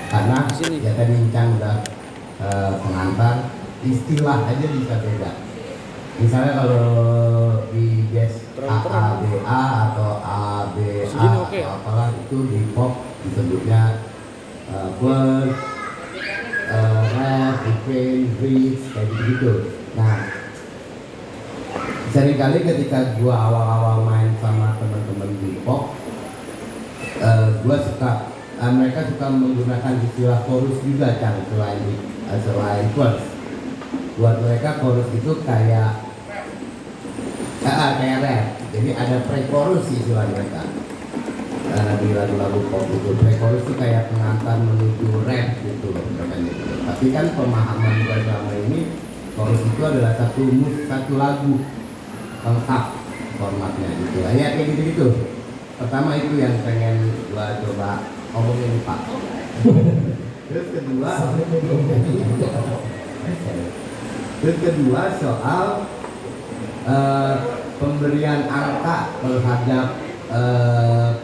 Karena ya tadi Incang udah pengantar, istilah aja bisa beda. Misalnya kalau di jazz AABA atau ABA atau apalah itu di pop disebutnya blues, rap, bridge kayak gitu. Nah, seringkali ketika gua awal-awal main sama teman-teman di pop, gua suka mereka suka menggunakan istilah chorus juga, Cang, selain chorus. Buat mereka chorus itu kayak rap. Jadi ada pre-chorus istilah mereka. Di lagu-lagu pop itu pre-chorus itu kayak pengantar menuju rap gitu loh mereka gitu. Tapi kan pemahaman gua selama ini chorus itu adalah satu lagu lengkap formatnya gitu. Ya kayak gitu-gitu. Pertama itu yang pengen gua coba omongin Pak. Terus kedua soal pemberian angka terhadap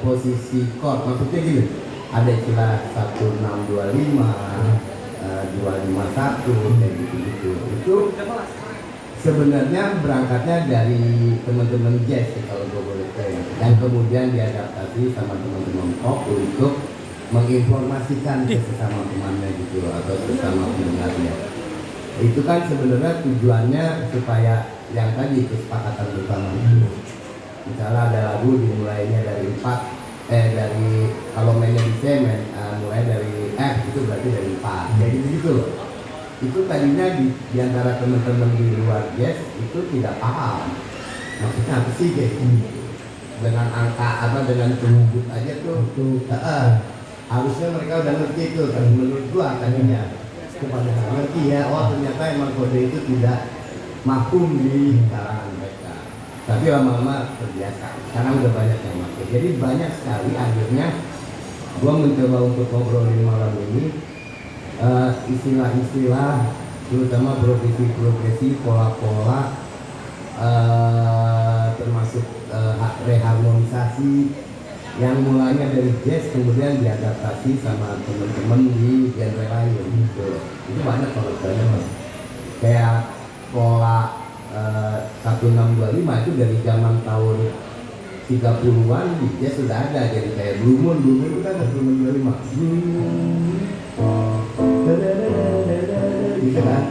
posisi chord. Maksudnya gini, ada istilah 1625, 251 kayak gitu-gitu. Itu sebenarnya berangkatnya dari teman-teman jazz kalau gue boleh say, dan kemudian diadaptasi sama teman-teman pop untuk menginformasikan ke sesama temannya gitu atau sesama pendengarnya. Itu kan sebenarnya tujuannya supaya yang tadi kesepakatan bersama itu. Misalnya ada lagu dimulainya dari dari kalau mainnya di C mulai dari F itu berarti dari 4 kayak gitu loh. Itu tadinya di antara teman-teman di luar jazz itu tidak paham maksudnya apa sih kayak gitu. Dengan angka dengan penyebut aja tuh harusnya mereka udah ngerti itu kan, menurut gua tadinya kepada ngerti ya, oh ternyata emang kode itu tidak mafhum di kalangan mereka. Tapi lama-lama terbiasa karena udah banyak yang pakai. Jadi banyak sekali akhirnya gua mencoba untuk ngobrolin malam ini istilah-istilah terutama progresi, pola-pola, termasuk reharmonisasi yang mulanya dari jazz kemudian diadaptasi sama teman-teman di genre lain gitu. Itu banyak kalau banyak kayak pola 1625 itu dari zaman tahun 30-an di jazz sudah ada, jadi kayak Blue Moon itu kan 1625 gitu kan.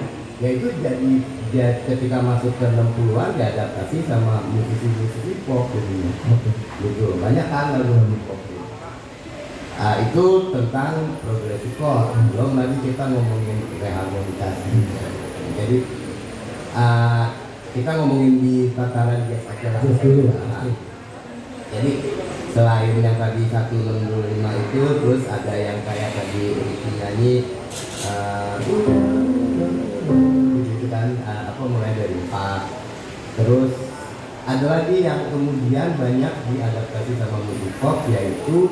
Ya itu jadi ketika masuk ke 60-an diadaptasi sama musisi-musisi pop gitu. Banyak kan lagu pop gitu. Itu tentang progressive chord. Belum lagi kita ngomongin reharmonisasi. Jadi kita ngomongin di tataran jazz aja lah. Jadi selain yang tadi 165 itu, terus ada yang kayak tadi Ricky nyanyi gitu kan, mulai dari 4. Terus ada lagi yang kemudian banyak diadaptasi sama musik pop, yaitu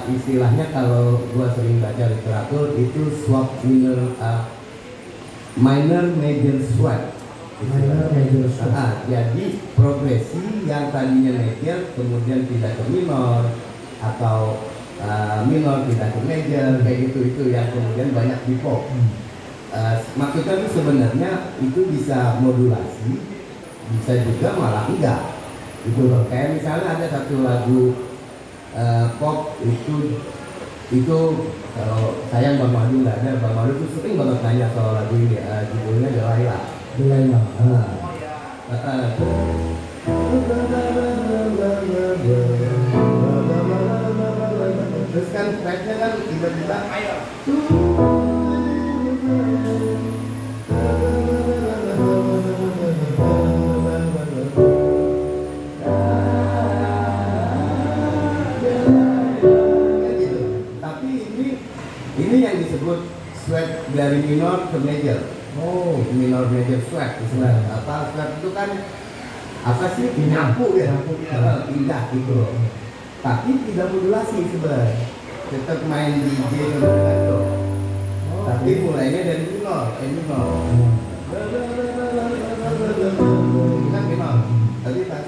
istilahnya kalau gua sering baca literatur itu swap minor major swap. Jadi progresi yang tadinya major kemudian pindah ke minor atau minor pindah ke major kayak gitu, itu yang kemudian banyak di pop. Maksudnya itu sebenarnya itu bisa modulasi, bisa juga malah enggak gitu loh. Kayak misalnya ada satu lagu pop itu kalau sayang Bang Madu nggak ada, Bang Madu tuh sering banget nanya soal lagu ini, judulnya Delilah. Terus kan tracknya kan tiba-tiba ini yang disebut swap dari minor ke major. Minor major swap. Swap itu kan apa sih? Nyapu ya, pindah gitu loh. Tapi tidak modulasi sebenarnya. Tetap main di G do. Tapi mulainya dari minor, kan minor. Tadi pas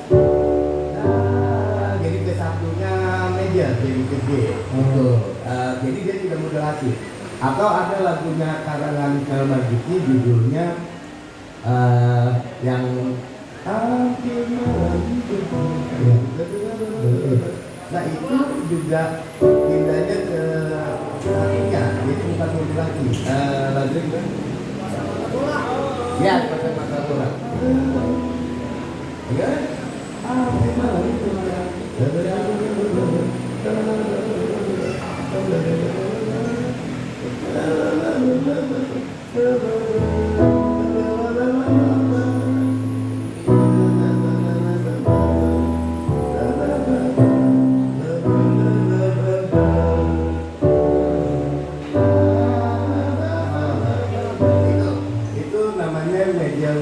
jadi ke satunya major, jadi ke G. jadi dia tidak modulasi. Atau ada lagunya karangan Michael Marzuki judulnya yang nah itu juga pindahnya ke lagunya, itu bukan modulasi. Lagu itu ya pakai mata bola. Ya, itu namanya major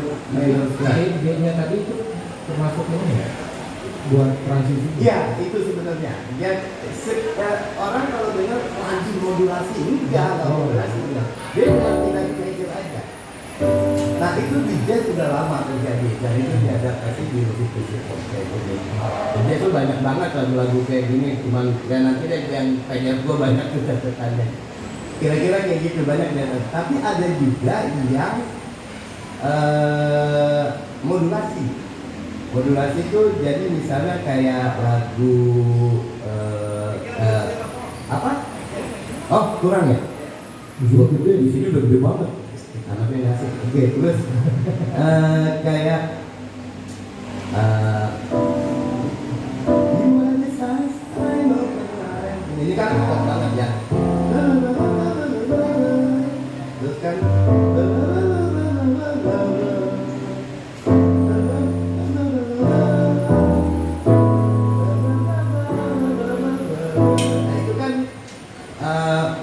slide. Dia tadi itu termasuk ini ya buat transisi. Iya, itu sebenarnya. Ya, orang kalau dengar lagi modulasi enggak, modulasi enggak. Dia cuma tidak major aja. Nah itu di jazz sudah lama terjadi dan itu diadaptasi di musik-musik pop kayak gini. Jadi itu banyak banget lagu-lagu kayak gini. Cuman ya nanti deh yang pengen gue banyak catatannya. Kira-kira kayak gitu banyak ya. Tapi ada juga yang modulasi. Modulasi itu jadi misalnya kayak lagu apa? Oh kurang ya? Di sini udah gede banget. Anaknya ngasih. Oke, terus kayak ini kan pop banget ya. Terus kan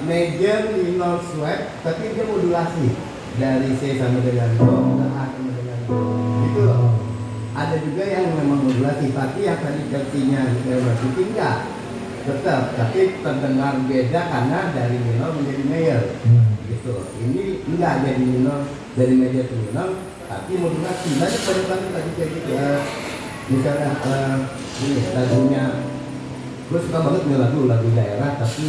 major minor sweep, tapi dia modulasi dari C sama dengan Do ke A sama dengan Do gitu loh. Ada juga yang memang modulasi, tapi yang tadi versinya Marzuki enggak tetap, tapi terdengar beda karena dari minor menjadi major gitu. Ini enggak jadi minor, dari major ke minor, tapi modulasi. Banyak banget tadi kayak gitu ya. Misalnya ini lagunya, gue suka banget nih lagu daerah, tapi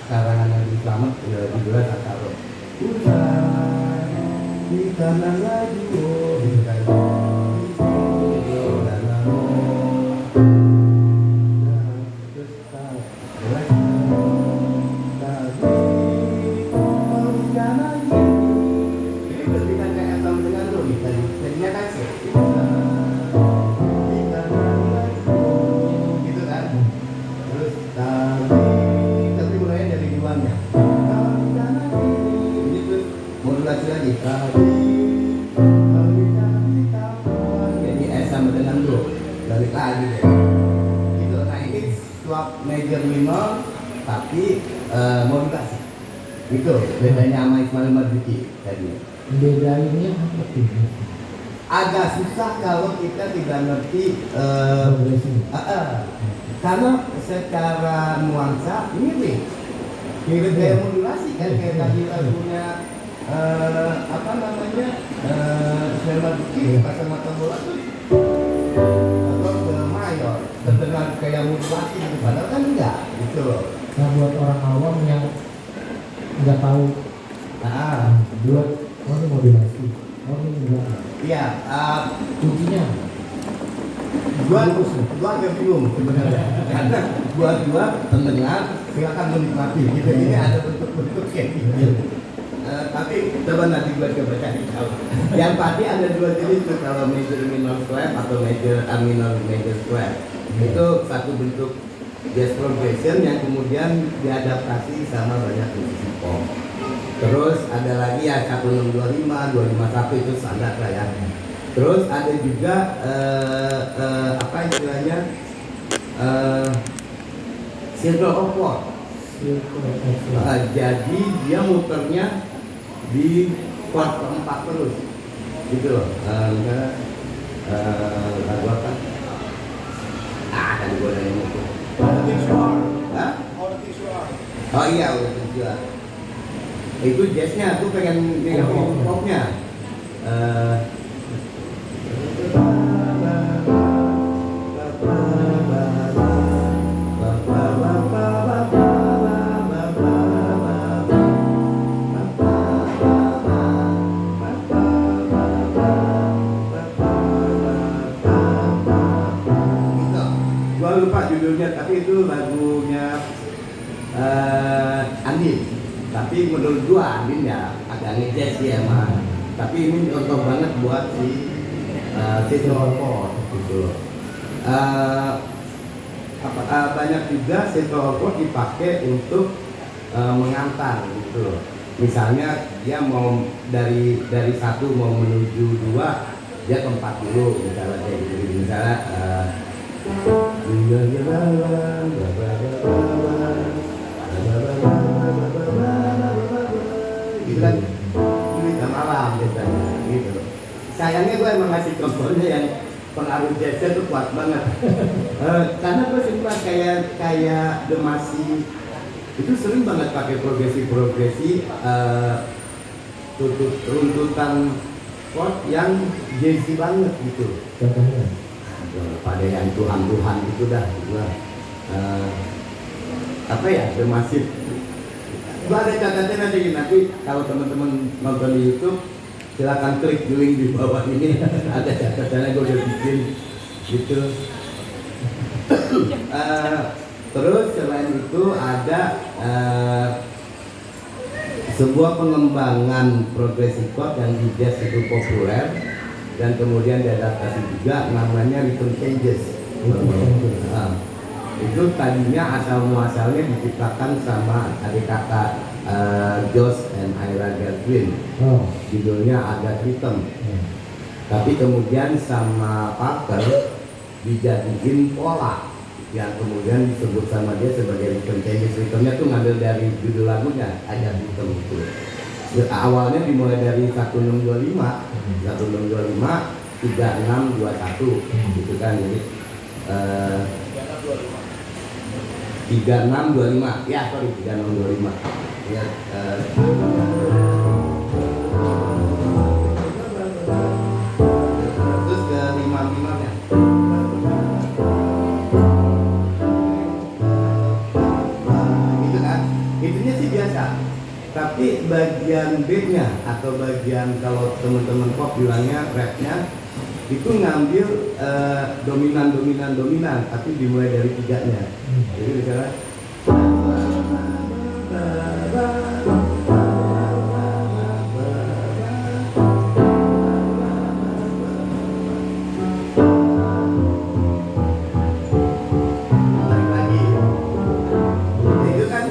karangan yang selamat judulnya Tataro. Hujan di tanah lagi gitu kan. Ini berbicara kayak sama dengan lo nih tadi. Jadinya kan sih. Gitu kan. Terus tapi mulainya dari duanya. Ini terus modulasi lagi. Jadi S sama dengan Do. Balik lagi deh. Gitu. Nah ini swap major minor tapi modulasi. Itu bedanya sama Ismail Marzuki tadi. Bedainnya apa sih? Agak susah kalau kita tidak ngerti karena secara nuansa mirip kayak modulasi kan, kayak tadi lagunya apa namanya Ismail Marzuki pasang mata bola tuh atau ke mayor terdengar kayak modulasi gitu, padahal kan enggak gitu loh. Nah buat orang awam yang nggak tahu buat ini modulasi, ini enggak. Iya, Kuncinya gua agak bingung sebenarnya karena gua pendengar silakan menikmati gitu. Ini ada bentuk-bentuk kayak gitu. Tapi coba nanti gua coba cari tahu. Yang pasti ada dua jenis tuh, kalau major minor sweep atau major minor major sweep. Itu satu bentuk jazz progression yang kemudian diadaptasi sama banyak musisi pop. Terus ada lagi ya 1625, 251 itu standar lah ya. Terus ada juga apa istilahnya circle of four. Jadi dia muternya di chord keempat terus, gitu loh. Misalnya lagu apa? Tadi gue udah ngomong. Oh iya, udah juga. Itu jazznya, aku pengen dengerin popnya. Andin. Tapi menurut gua Andin ya agak ngejazz sih emang. Tapi ini contoh banget buat si Seto Orkot gitu. Banyak juga Seto Orkot dipakai untuk mengantar gitu. Misalnya dia mau dari satu mau menuju dua, dia ke 4 dulu misalnya kayak gitu. Misalnya gitu kan, ini jam malam biasanya gitu. Sayangnya gue emang ngasih contohnya yang pengaruh jazznya tuh kuat banget. Karena gue suka kayak The Masih itu sering banget pakai progresi runtutan chord yang jazzy banget gitu. Contohnya Pada yang Tuhan gitu dah gua. Apa ya, The Masih. Gua ada catatan nanti kalau teman-teman nonton di YouTube silakan klik link di bawah ini, ada catatannya gue udah bikin gitu. Terus selain itu ada sebuah pengembangan progressive chord yang di jazz itu populer dan kemudian diadaptasi juga, namanya rhythm changes. Itu tadinya asal muasalnya diciptakan sama adik kakak Josh and Ira Gershwin. Judulnya Agak Rhythm. Tapi kemudian sama Parker dijadiin pola yang kemudian disebut sama dia sebagai rhythm changes. Rhythmnya tuh ngambil dari judul lagunya Agak Rhythm itu. Awalnya dimulai dari 1625 3621 gitu kan, jadi 3625 ya, sorry 3625 ya. Terus ke 55 nya gitu kan, itunya sih biasa. Tapi bagian beatnya atau bagian kalau teman-teman pop bilangnya rapnya itu ngambil dominan, tapi dimulai dari 3-nya. Jadi misalnya lagi, itu kan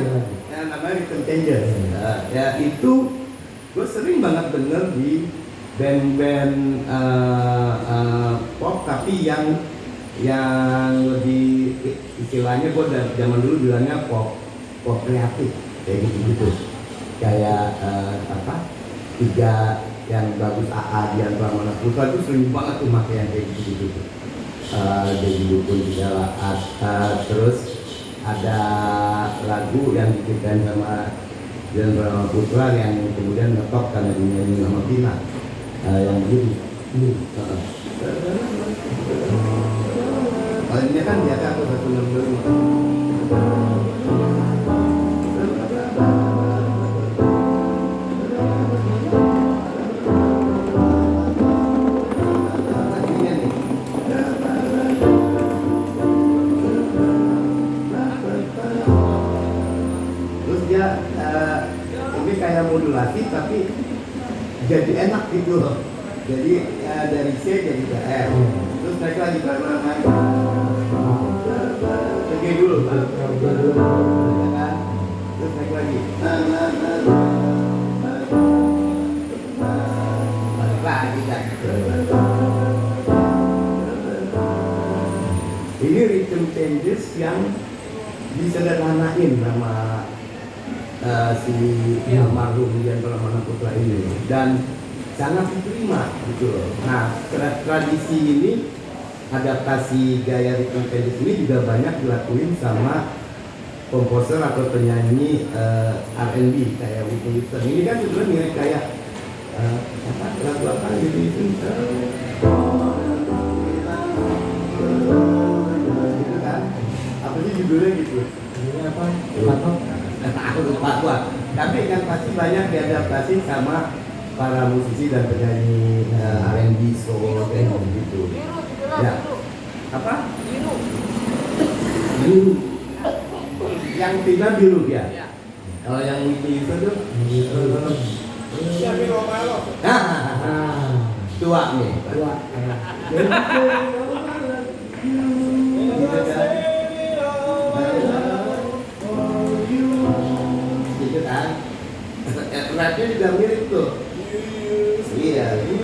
yang namanya rhythm changes. Ya itu gue sering banget denger di band-band pop, tapi yang lebih istilahnya gue dari zaman dulu bilangnya pop kreatif kayak gitu, kayak tiga yang bagus, AA, Dian Pramana Putra itu sering banget tuh pakai yang kayak gitu. Jadi dukun segala. Terus ada lagu yang diciptain sama Dian Pramana Putra yang kemudian ngetop karena dinyanyi sama Tina, yang begini. Ini kan biasa tuh 165. Terus dia ini kayak modulasi tapi jadi enak gitu loh. Jadi dari C jadi ke F. Terus naik lagi ke G dulu, kan? Terus naik lagi. Balik lagi kan. Ini rhythm changes yang disederhanain sama si almarhum Dian Pramana Putra ini dan sangat diterima gitu loh. Nah, tradisi ini, adaptasi gaya rhythm changes ini juga banyak dilakuin sama komposer atau penyanyi R&B kayak Whitney Houston. Ini kan sebenarnya mirip kayak lagu apa gitu gitu kan? Apa sih judulnya gitu? ini apa? Aku lupa gua. Tapi yang pasti banyak diadaptasi sama para musisi dan penyanyi R&B soul kayak gitu. Ya. Apa? Biru. Yang Tina biru ya. Kalau yang Whitney itu tuh Siapa yang ngomong lo? tua nih. Tua. Gitu kan? Gitu kan? Rapnya juga mirip tuh. Iya. Gitu.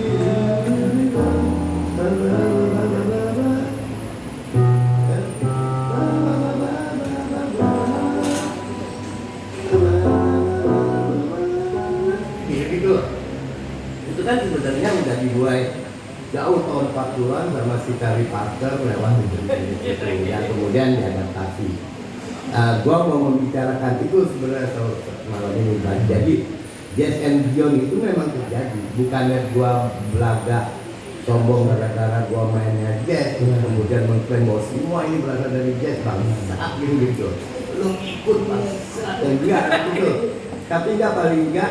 Itu kan sebenarnya udah dibuat jauh tahun 40-an sama si Charlie Parker lewat itu yang kemudian diadaptasi. Gua mau membicarakan itu sebenarnya malam ini kan. Jadi Jazz and Beyond itu memang terjadi, bukannya gua belaga sombong gara-gara gua mainnya jazz kemudian mengklaim bahwa semua ini berasal dari jazz bang saat gitu lu ikut bang enggak gitu tapi enggak paling enggak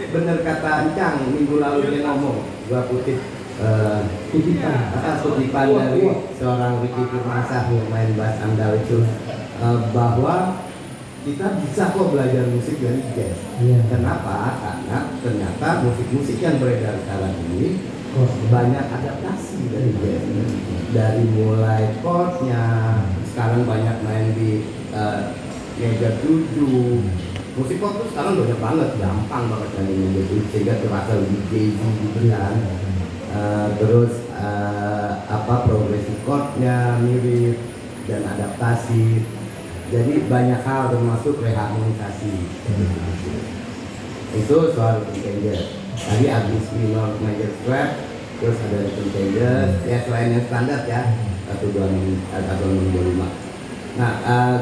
bener kata Encang minggu lalu dia ngomong gua kutip kutipan dari seorang Ricky Firmansyah yang main bass andal itu bahwa kita bisa kok belajar musik dari jazz. Kenapa? Karena ternyata musik-musik yang beredar sekarang ini banyak adaptasi dari jazz. Dari mulai chordnya, sekarang banyak main di meja 7. Musik pop tuh sekarang banyak banget, gampang banget main di meja 7 sehingga terasa lebih jazzy gitu kan. Terus progresi chordnya mirip dan adaptasi. Jadi banyak hal termasuk reharmonisasi. Itu soal changes. Tadi habis minor major square, terus ada rhythm changes. Ya selain yang standar ya 126 atau 625. Nah,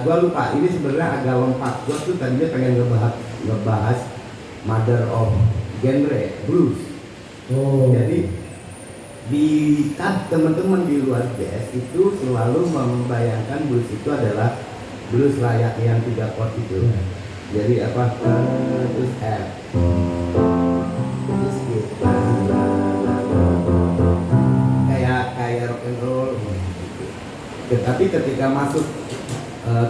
gua lupa. Ini sebenarnya agak lompat. Gua tuh tadinya pengen ngebahas mother of genre blues. Jadi di teman-teman di luar jazz itu selalu membayangkan blues itu adalah blues layak yang 3 chord itu. Jadi apa? Terus F. Terus G. Kayak rock and roll. Tetapi ketika masuk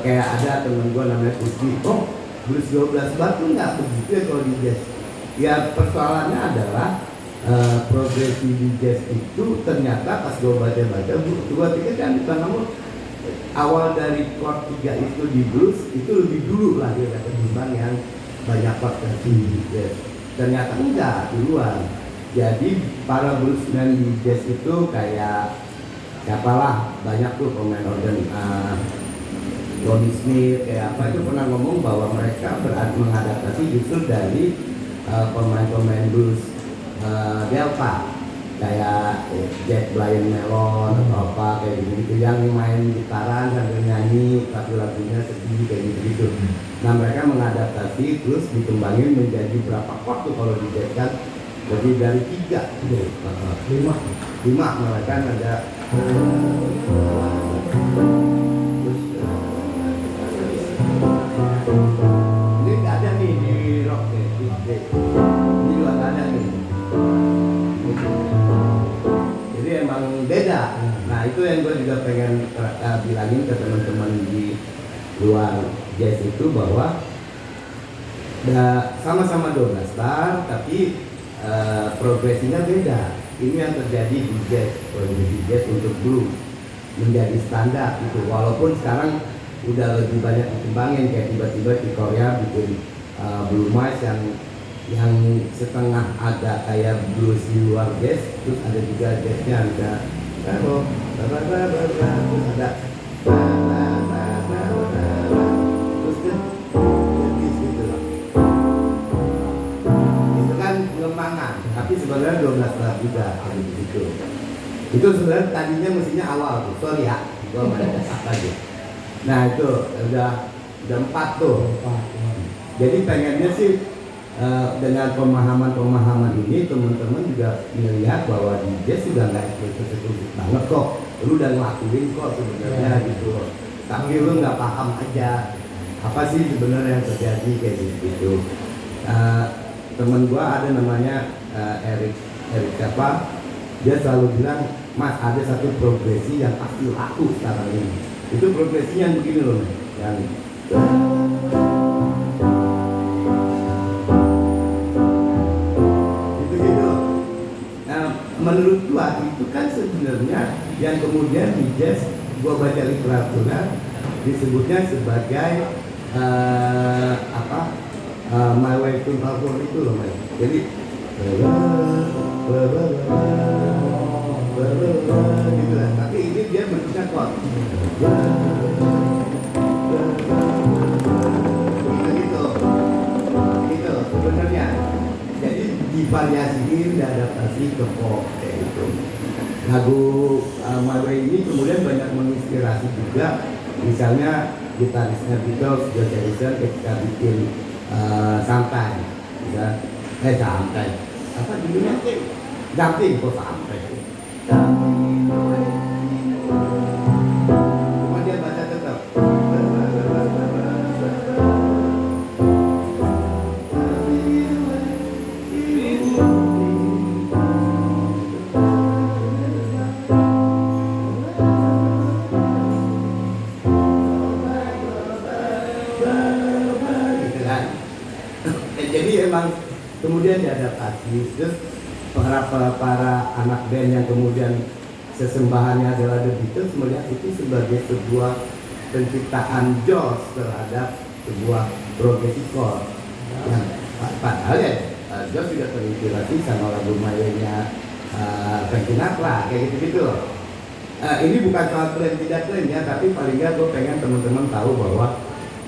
kayak ada temen gua namanya Kusdi, oh blues 12 bar tuh nggak begitu ya kalau di jazz. Ya persoalannya adalah progresi di jazz itu ternyata pas gua baca-baca, gua pikir kan kamu awal dari chord 3 itu di blues itu lebih dulu lah dia ketimbang yang banyak chord di jazz. Ternyata enggak, duluan. Jadi para bluesman di jazz itu kayak siapalah banyak tuh pemain organ Lonnie Smith kayak apa itu pernah ngomong bahwa mereka mengadaptasi justru dari pemain-pemain blues Delta kayak Jack Bryan Melon atau apa kayak gitu yang main gitaran sambil nyanyi tapi lagunya sedih kayak gitu. Nah mereka mengadaptasi terus dikembangin menjadi berapa chord tuh kalau di jazz kan lebih dari 3 5 malah kan ada terus ini nggak ada nih di rock nih ini juga nggak ada nih. Jadi emang beda. Nah itu yang gue juga pengen bilangin ke teman-teman di luar jazz itu bahwa sama-sama 12 bar tapi progresinya beda. Ini yang terjadi di jazz, progresi jazz untuk blues menjadi standar gitu. Walaupun sekarang udah lebih banyak dikembangin kayak tiba-tiba di Korea bikin blue mice yang setengah agak kayak blues di luar jazz, terus ada juga jazznya ada terus ada terus kan gitu lah. Itu kan pengembangan, tapi sebenarnya 12 bar juga kayak gitu. Itu sebenarnya tadinya mestinya awal tuh, sorry ya, gua main apa aja. Nah itu udah 4 tuh. Jadi pengennya sih dengan pemahaman ini teman-teman juga melihat bahwa di jazz juga nggak eksklusif banget kok, lu udah ngelakuin kok sebenarnya gitu, tapi lu nggak paham aja apa sih sebenarnya yang terjadi kayak gitu. Temen gua ada namanya Eric siapa, dia selalu bilang mas ada satu progresi yang pasti laku sekarang ini, itu progresinya yang begini loh yang itu kan sebenarnya yang kemudian di jazz gua baca literaturnya disebutnya sebagai My Way to Melbourne itu loh, Mas. Jadi gitu lah. Tapi ini dia bentuknya chord. Gitu sebenarnya. Jadi divariasiin, diadaptasi ke pop kayak gitu. Lagu My Way ini kemudian banyak menginspirasi juga. Misalnya gitarisnya Beatles, George Harrison ketika bikin santai, bisa santai. Apa judulnya? Jumping kok sampai. Cuma dia baca tetap. Gitu kan. Jadi emang kemudian diadaptasi. Terus para anak band yang kemudian sesembahannya adalah The Beatles melihat itu sebagai sebuah penciptaan Joss terhadap sebuah progressive chord. Yang padahal ya Joss juga terinspirasi sama lagu Maya-nya Frank Sinatra kayak gitu-gitu loh. Ini bukan soal klaim tidak klaim ya, tapi paling nggak gue pengen teman-teman tahu bahwa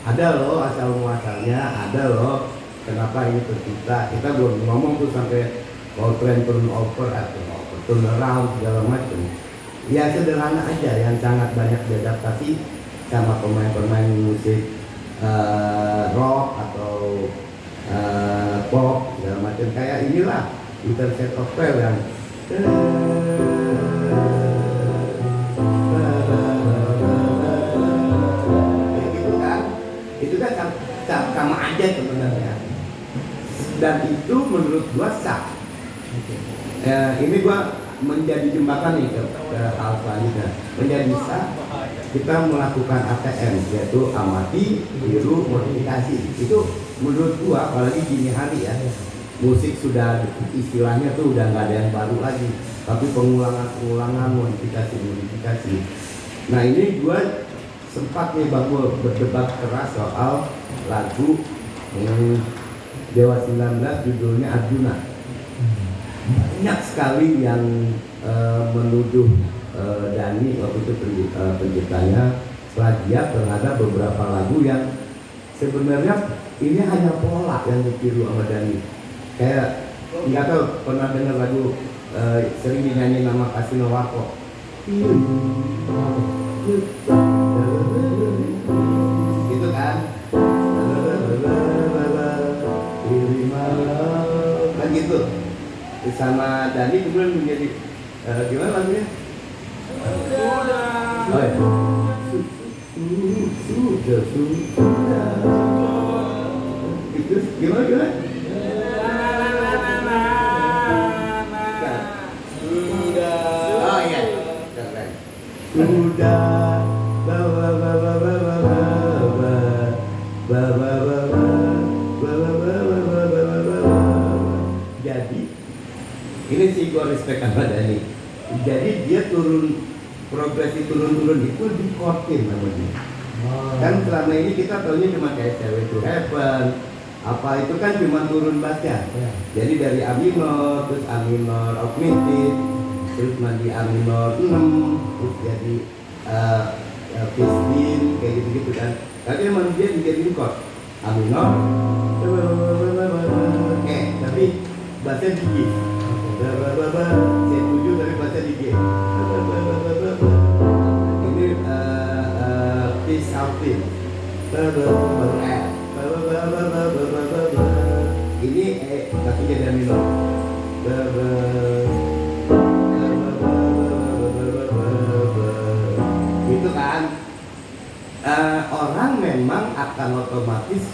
ada loh asal muasalnya, ada loh kenapa ini tercipta. Kita belum ngomong tuh sampai Coltrane turn around segala macam. Ya sederhana aja yang sangat banyak diadaptasi sama pemain-pemain musik rock atau pop segala macam. Kayak inilah Guitar Set of Pearl yang gitu kan. Itu kan sama aja sebenarnya. Dan itu menurut gua sah. Ini gua menjadi jembatan nih ke hal selanjutnya. Menjadi sah kita melakukan ATM, yaitu amati, tiru, modifikasi. Itu menurut gua apalagi gini hari ya, musik sudah istilahnya tuh udah nggak ada yang baru lagi, tapi pengulangan, modifikasi. Nah ini gua sempat nih Bang Mul berdebat keras soal lagu Dewa 19 judulnya Arjuna. Banyak sekali yang menuduh Dhani waktu itu penciptanya plagiat terhadap beberapa lagu yang sebenarnya ini hanya pola yang ditiru sama Dhani. Kayak nggak tahu pernah dengar lagu sering dinyanyi nama Kasino Wako. Gitu kan? Kan gitu. Sama Dhani kemudian menjadi gimana lagunya? Oh ya. Sudah. Itu gimana? Oh iya. Keren. Sudah. Jadi ini sih gue respect sama Dhani. Jadi dia progresi turun itu dikotin namanya. Kan selama ini kita tahunya cuma kayak Stairway to Heaven, apa itu kan cuma turun bassnya. Jadi dari A minor, terus A minor augmented, terus mandi A minor 6, terus jadi fifth beat kayak gitu kan. Tapi emang dia dijadiin chord A minor, tapi bassnya di G. C7 tapi bassnya di G. Ini peace outing. Ini tapi jadi A minor. Gitu kan. Orang memang akan otomatis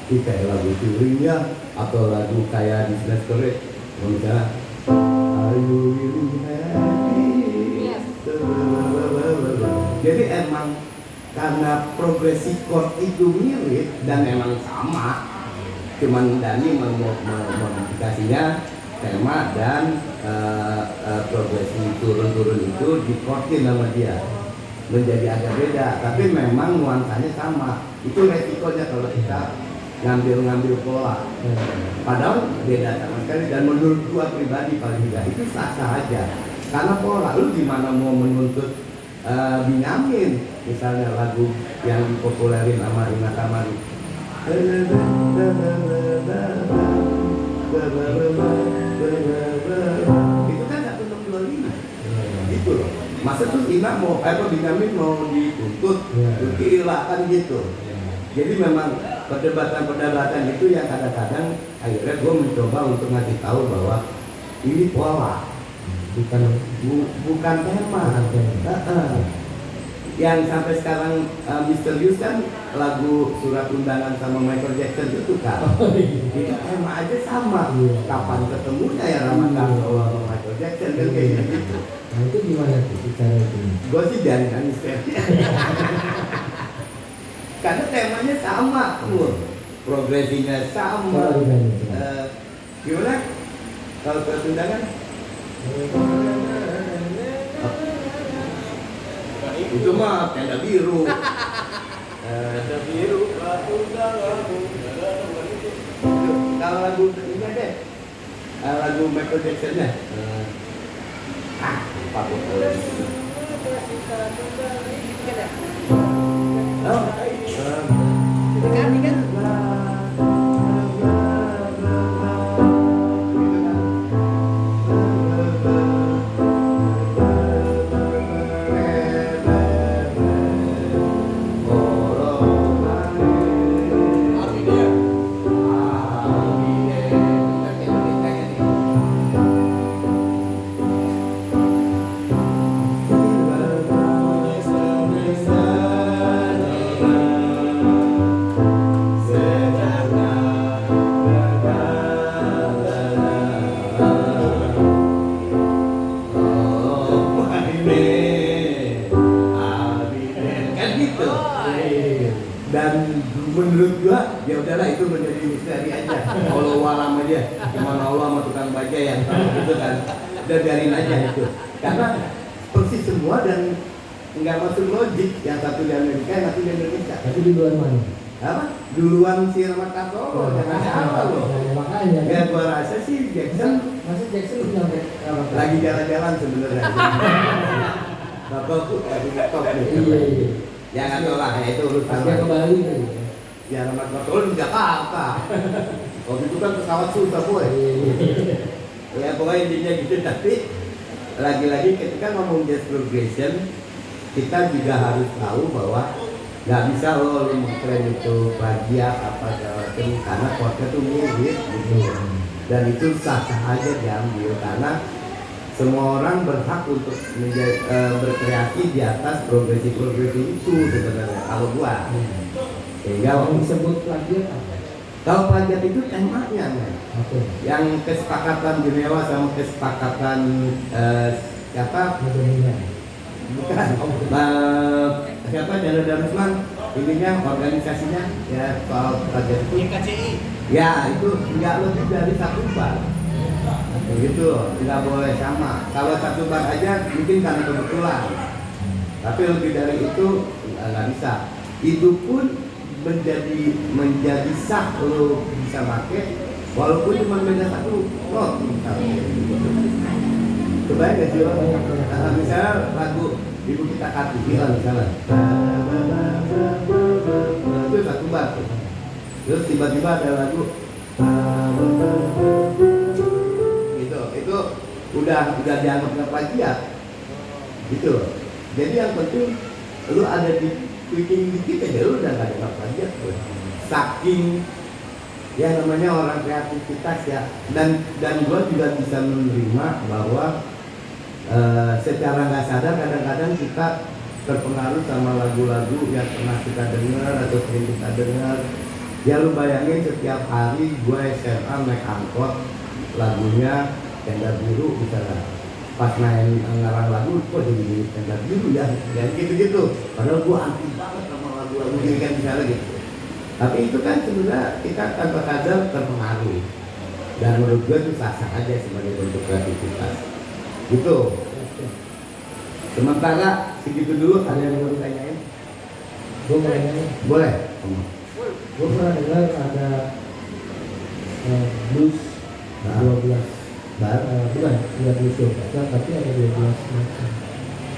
kayak lagu touringnya atau lagu kayak Disney Story, misalnya Are you really happy? Yes. Jadi emang karena progresi chord itu mirip dan emang sama, cuman Dhani memodifikasinya tema dan progresi turun-turun itu dikortin sama dia menjadi agak beda, tapi memang nuansanya sama. Itu resikonya kalau kita ngambil pola, padahal beda sama sekali. Dan menurut gua pribadi paling tidak itu sah-sah aja, karena pola lu gimana mau menuntut Binyamin misalnya lagu yang dipopulerin sama Ina Kamari itu kan 125 gitu loh. Masa tuh Ina mau Binyamin mau dituntut diilahkan gitu. Jadi memang perdebatan itu yang kadang-kadang akhirnya gue mencoba untuk ngasih tahu bahwa ini pola, bukan tema. Yang sampai sekarang misterius kan lagu Surat Undangan sama Michael Jackson itu kan. Itu tema aja sama. Kapan ketemunya ya Rahmat Karso sama Michael Jackson kan kayak gitu. Nah itu gimana tuh cara itu? Gue sih jangan misteri. Karena temanya sama, progresinya sama. Gimana? Kalau Surat Undangan? Itu mah tenda biru. Tenda biru, Kalau lagu ini deh, lagu Michael Jackson-nya. Lupa gue. Dan menurut gua ya udahlah itu menjadi misteri aja. Allah walam aja, gimana Allah sama tukang baja yang tahu gitu kan. Dan biarin aja itu, karena persis semua dan nggak masuk logik. Yang satu di Amerika, yang satu di Indonesia. Tapi di luar mana? Apa? Duluan si Rahmat Karso, jangan salah loh. Makanya. Ya gua rasa sih Jackson Masa Jackson bilang lagi jalan-jalan sebenarnya. Bapak tuh lagi ngetop nih. Iya. Ya nggak tahu lah, ya itu urusan. Pas ke Bali kan. Ya Rahmat Karso di Jakarta. Waktu itu kan pesawat susah boy. Ya pokoknya intinya gitu. Tapi lagi-lagi ketika ngomong jazz progression, kita juga harus tahu bahwa nggak bisa lo mengklaim itu plagiat apa segala macam, karena chordnya tuh mirip gitu. Dan itu sah-sah aja diambil, karena semua orang berhak untuk berkreasi di atas progresi itu sebenarnya kalau gua. Sehingga Yang disebut plagiat apa? kalau plagiat itu temanya, men. Oke. Yang kesepakatan Jenewa sama kesepakatan siapa? Bukan. Siapa Dana Darusman? Ininya organisasinya ya soal plagiat itu. KCI. Ya itu nggak lebih dari satu bar. Begitu, nggak boleh sama. Kalau satu bar aja mungkin karena kebetulan. Tapi lebih dari itu nggak bisa. Itu pun menjadi sah lo bisa pakai walaupun cuma beda satu not misalnya. Kebayang gak sih lo? Misalnya lagu Ibu Kita Kartini lah misalnya. Itu satu bar tuh. Terus tiba-tiba ada lagu gitu, itu udah dianggap nggak plagiat gitu. Jadi yang penting lu ada di tweaking dikit aja lu udah nggak ada plagiat tuh. Saking ya namanya orang kreativitas ya, dan gua juga bisa menerima bahwa secara nggak sadar kadang-kadang kita terpengaruh sama lagu-lagu yang pernah kita dengar atau sering kita dengar. Ya lu bayangin setiap hari gue SMA naik angkot lagunya Tenda Biru misalnya, pas main ngarang lagu kok jadi Tenda Biru ya gitu-gitu, padahal gue anti banget sama lagu-lagu ini kan misalnya gitu. Tapi itu kan sebenarnya kita tanpa sadar terpengaruh. Dan menurut gue itu sah-sah aja sebagai bentuk kreativitas. Gitu. Sementara segitu dulu, ada yang mau ditanyain? Gue mau nanya nih, Boleh? gue pernah dengar ada blues Nah. 12 Bar? bukan blues 12 tapi ada 12 macam.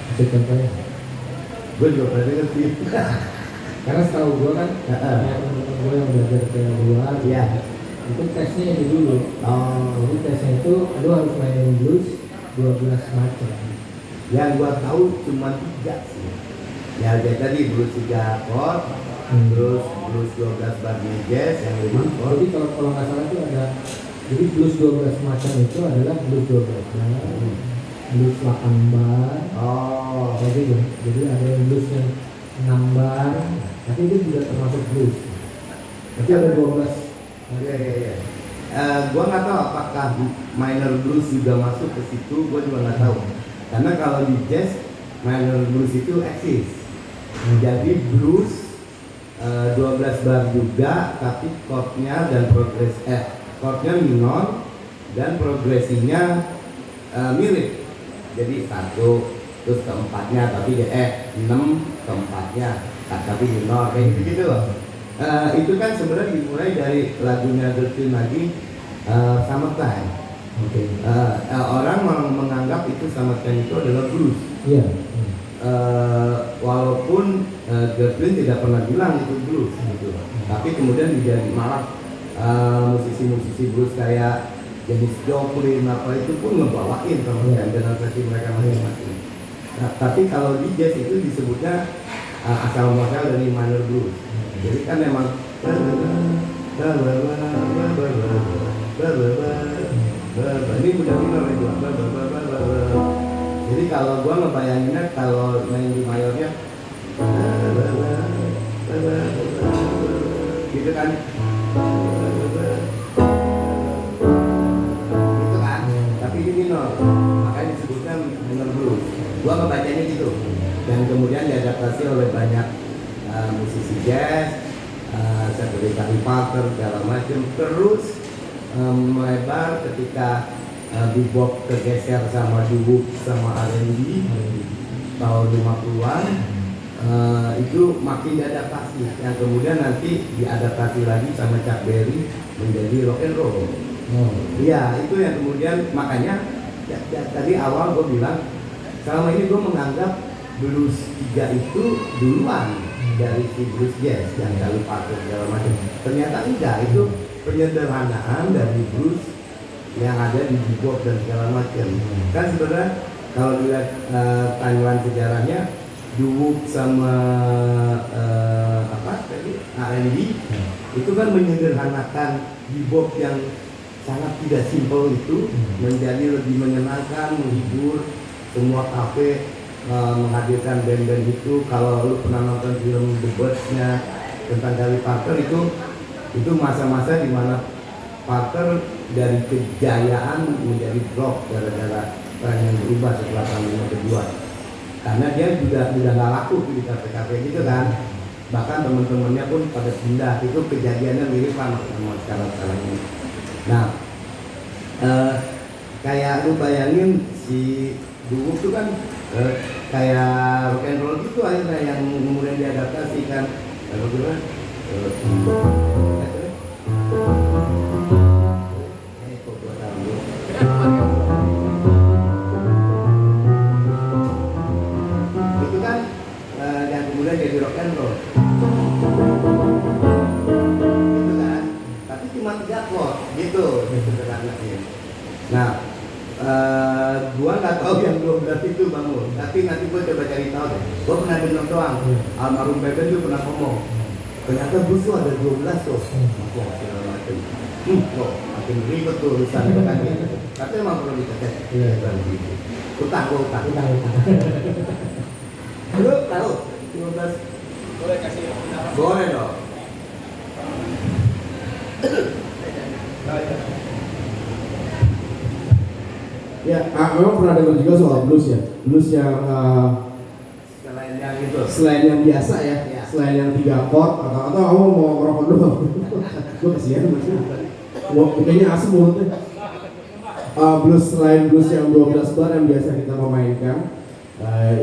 Bisa contohnya? Gue juga pernah denger sih. Karena setahu gue kan, Heeh. kayak teman-teman gue yang belajar ke luar, Iya. itu tesnya ini dulu. Oh, Jadi tesnya itu lu harus mainin blues 12 macam. yang gua tahu cuma 3 sih. Ya kayak tadi blues 3 chord, terus blues 12 bar jazz yang 5 chord. Jadi kalau nggak salah itu ada, jadi blues 12 macam itu adalah blues 12 bar, blues 8 bar, Oh, kayak gitu. Jadi ada yang blues yang 6 bar, tapi itu juga termasuk blues. Tapi ada 12. iya. Gua nggak tahu apakah minor blues juga masuk ke situ. Gua juga nggak tahu. Karena kalau di jazz minor blues itu eksis. Jadi blues 12 bar juga, tapi chordnya dan chordnya minor dan progresinya mirip. Jadi 1 terus keempatnya tapi 6 keempatnya tapi minor kayak gitu loh. Itu kan sebenarnya dimulai dari lagunya Gertrude lagi Summertime. Oke. Orang menganggap itu Summertime itu adalah blues. Iya. Walaupun Gertrude tidak pernah bilang itu blues gitu. Tapi kemudian dijadi malah musisi-musisi blues kayak Janis Joplin apa itu pun ngebawain Summertime dengan versi mereka masing-masing. Nah, tapi kalau di jazz itu disebutnya asal muasal dari minor blues. Jadi kan memang ini udah minor itu. Jadi kalau gua ngebayanginnya kalau main di mayornya gitu kan. Gitu kan. Tapi ini minor. Makanya disebutnya minor blues. Gua ngebacanya gitu. Dan kemudian diadaptasi oleh banyak musisi jazz, seperti Charlie Parker segala macam. Terus melebar ketika bebop tergeser sama doo-wop sama R&B tahun 50-an. Itu makin diadaptasi, yang kemudian nanti diadaptasi lagi sama Chuck Berry menjadi rock and roll. Iya, itu yang kemudian makanya tadi awal gue bilang selama ini gue menganggap blues 3 itu duluan dari si blues jazz yang Charlie Parker segala macam. Ternyata enggak, itu penyederhanaan dari blues yang ada di bebop dan segala macam. Kan sebenarnya kalau dilihat timeline sejarahnya doo-wop sama R&B itu kan menyederhanakan bebop yang sangat tidak simpel itu menjadi lebih menyenangkan, menghibur semua kafe, menghadirkan band-band itu. Kalau lu pernah nonton film The Birds-nya tentang Charlie Parker itu masa-masa di mana Parker dari kejayaan menjadi drop gara-gara tren yang berubah setelah tahun kedua. Karena dia udah nggak laku di kafe-kafe gitu kan. Bahkan teman-temannya pun pada pindah. Itu kejadiannya mirip sama sekarang ini. Nah, kayak lu bayangin si doo-wop itu kan kayak rock and roll gitu akhirnya yang kemudian diadaptasikan. Lalu gimana? Itu kan yang kemudian jadi rock and roll. Gitu kan? Tapi cuma 3 chord gitu sederhananya. Nah, gua nggak tahu yang 12 itu bangun, tapi nanti gua coba cari tahu deh. Gua pernah dengar doang. Almarhum Beben tuh pernah ngomong, ternyata blues tuh ada 12 tuh. Aku segala macam. Kok makin ribet tuh urusan itu kan gitu. Tapi emang perlu dicek. Iya, gitu. Utang. Lu tahu 12? Boleh kasih pendapat? Boleh dong. Ya, memang pernah dengar juga soal blues ya. Blues yang Selain yang itu. selain yang biasa ya, Ya. selain yang 3 chord atau kamu mau ngerokok dulu? Gue kesian maksudnya. kayaknya asem mulutnya. Blues selain blues yang 12 bar yang biasa kita memainkan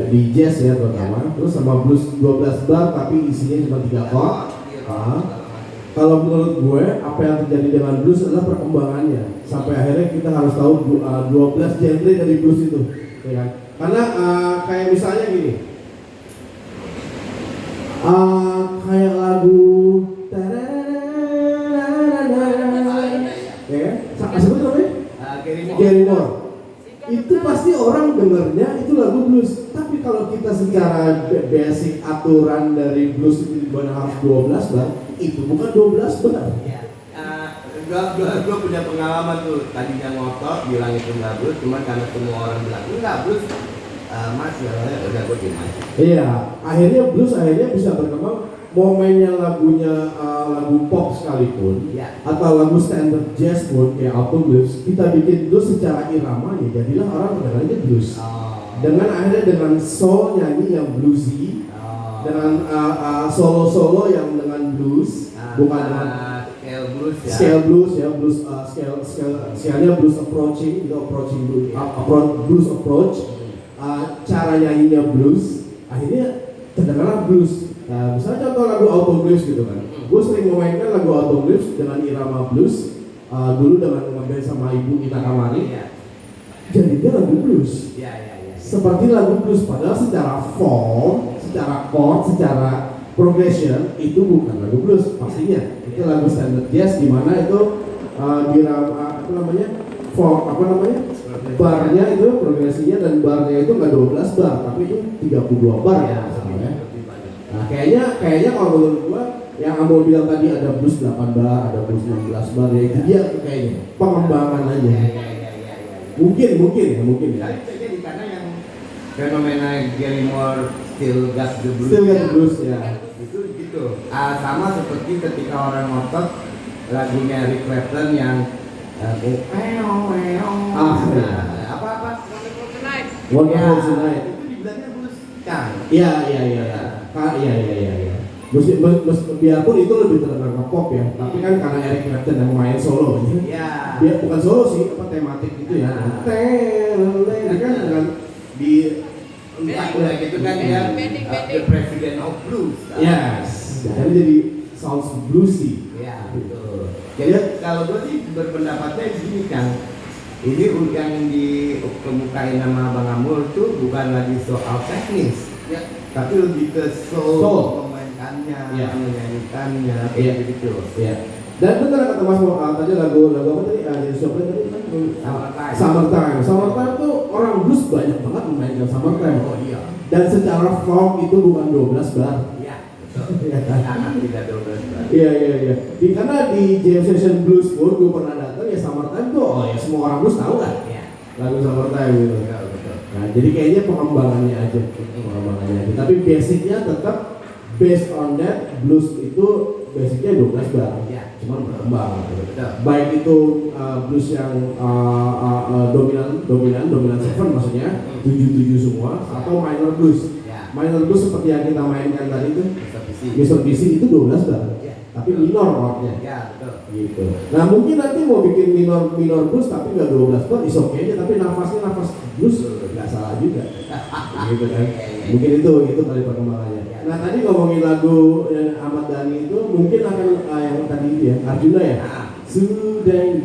di jazz ya terutama, terus sama blues 12 bar tapi isinya cuma 3 chord. Kalau menurut gue apa yang terjadi dengan blues adalah perkembangannya sampai akhirnya kita harus tahu 12 genre dari blues itu, ya kan? Karena kayak misalnya gini, kayak lagu ya kan? Sebut namanya Gary Moore. Itu pasti orang dengernya itu lagu blues. Tapi kalau kita secara basic aturan dari blues itu dimana harus 12 bar, itu bukan 12 bar. Ya. Gue punya pengalaman tuh, tadinya ngotot bilang itu nggak blues, cuman karena semua orang bilang enggak blues, mas ya udah gue gimana? Iya, akhirnya blues bisa berkembang. Momennya lagunya lagu pop sekalipun, ya, atau lagu standard jazz pun kayak auto blues, kita bikin blues secara irama ya jadilah orang mendengarnya blues. Dengan akhirnya dengan soul nyanyi yang bluesy, dengan solo yang dengan blues, bukan dengan scale blues ya. Scale blues ya, scale-nya blues approaching, itu approaching blues approach, cara nyanyinya blues, akhirnya terdengarlah blues. Nah, misalnya contoh lagu auto blues gitu kan, gue sering memainkan lagu auto blues dengan irama blues, dulu dengan ngeband sama ibu Ita Kamari, jadi dia lagu blues. Seperti lagu blues, padahal secara form, secara chord, secara progression itu bukan lagu blues pastinya. Itu lagu standard jazz di mana itu barnya itu progresinya dan barnya itu nggak 12 bar tapi itu 32 bar ya. Nah kayaknya kalau menurut gua yang Amol bilang tadi ada blues 8 bar, ada blues 16 bar ya itu dia kayaknya pengembangan aja. Mungkin ya. Jadi karena yang fenomena Gary Moore Still Got the Blues Ya. Itu gitu. Sama seperti ketika orang ngotot lagunya Eric Clapton yang apa Wonderful Tonight. Itu dibilangnya blues kan? Iya. Biarpun itu lebih terkenal ke pop ya, tapi kan karena Eric Clapton yang main solo, dia bukan solo sih, tematik gitu ya. Ini kan dengan di udah gitu kan ya, the president of blues. Kan? Yes, jadi sounds bluesy. Ya betul. Jadi kalau gue sih berpendapatnya gini kan, ini yang dikemukain nama Bang Amul tuh bukan lagi soal teknis, tapi lebih ke soul. Menyanyikannya, kayak gitu. Iya. Dan benar kata Mas tadi lagu apa tadi? Jadi Joplin tadi kan Summertime tuh orang blues banyak banget memainkan Summertime. Oh iya. Dan secara form itu bukan 12 bar. Iya. Sangat tidak 12 bar. Iya. Karena di jam session blues pun gue pernah datang ya Summertime tuh, ya semua orang blues tahu kan? Iya. Lagu Summertime gitu. Betul. Nah jadi kayaknya pengembangannya aja. Tapi basicnya tetap based on that, blues itu basicnya 12 bar, cuman berkembang. Baik itu blues yang dominan seven maksudnya 77 semua, atau minor blues. Minor blues seperti yang kita mainkan tadi itu, Mr. Busy itu 12 bar, tapi minor chordnya. Gitu. Nah mungkin nanti mau bikin minor blues tapi nggak 12 bar, is okay aja, tapi nafasnya nafas blues nggak salah juga. Gitu kan. Mungkin itu kali perkembangannya. Nah tadi ngomongin lagu Ahmad Dhani itu mungkin akan yang tadi itu ya Arjuna ya. Sudeng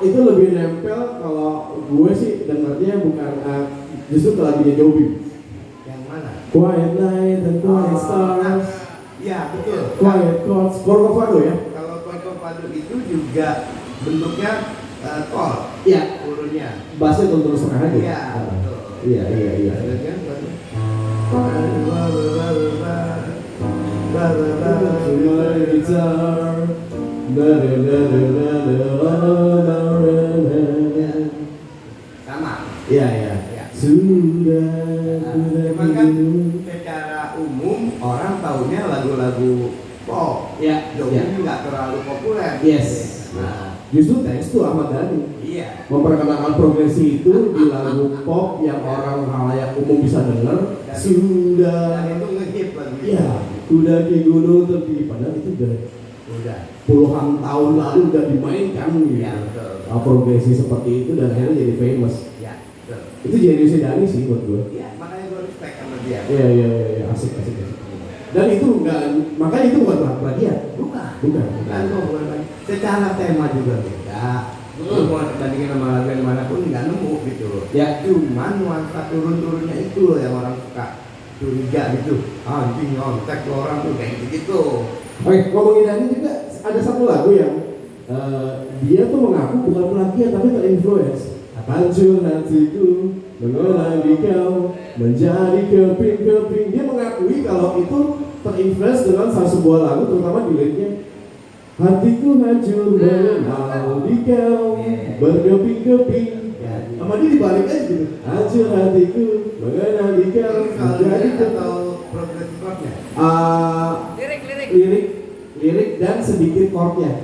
itu lebih nempel kalau gue sih dengarnya bukan justru ke lagunya Joby. Yang mana? Quiet Night and Quiet Stars. Iya betul. Quiet Chords, Corcovado ya. Kalau Corcovado itu juga bentuknya chord. Iya. Urunnya. Bassnya terus setengah aja. Iya betul. Iya. Sama. Iya. Sudah. Cuman kan secara umum orang taunya lagu-lagu pop. Iya. Joby nggak terlalu populer. Yes. Nah, justru thanks to Ahmad Dhani. iya. Memperkenalkan progresi itu di lagu pop yang orang halayak umum bisa dengar. Dan Sudah. itu ngehit lagu itu. Iya. Sudah di gunung tepi. Padahal itu Udah. puluhan tahun lalu udah dimainkan gitu. Iya, betul. Progresi seperti itu dan akhirnya jadi famous. Ya, betul. Itu jeniusnya Dani sih buat gue. Iya, makanya gue respect sama dia. Iya, asik. Dan itu enggak, makanya itu bukan plagiat. Bukan. Bukan. Bukan kok, bukan. Secara tema juga beda. Lu mau bandingin sama lagu yang mana pun nggak nemu gitu. Ya. Cuman nuansa turun-turunnya itu loh yang orang suka curiga gitu. Anjing nyontek tuh orang tuh kayak gitu. Oke, ngomongin Dani juga ada satu lagu yang dia tuh mengaku bukan plagiat tapi terinfluence. Hancur hatiku mengenali kau menjadi keping-keping. Dia mengakui kalau itu terinfluence dengan sebuah lagu, terutama di liriknya. Hatiku hancur mengenali kau berkeping-keping. Sama dia dibalik aja gitu. Hancur hatiku mengenali kau menjadi atau progresif rocknya. Lirik dan sedikit chordnya.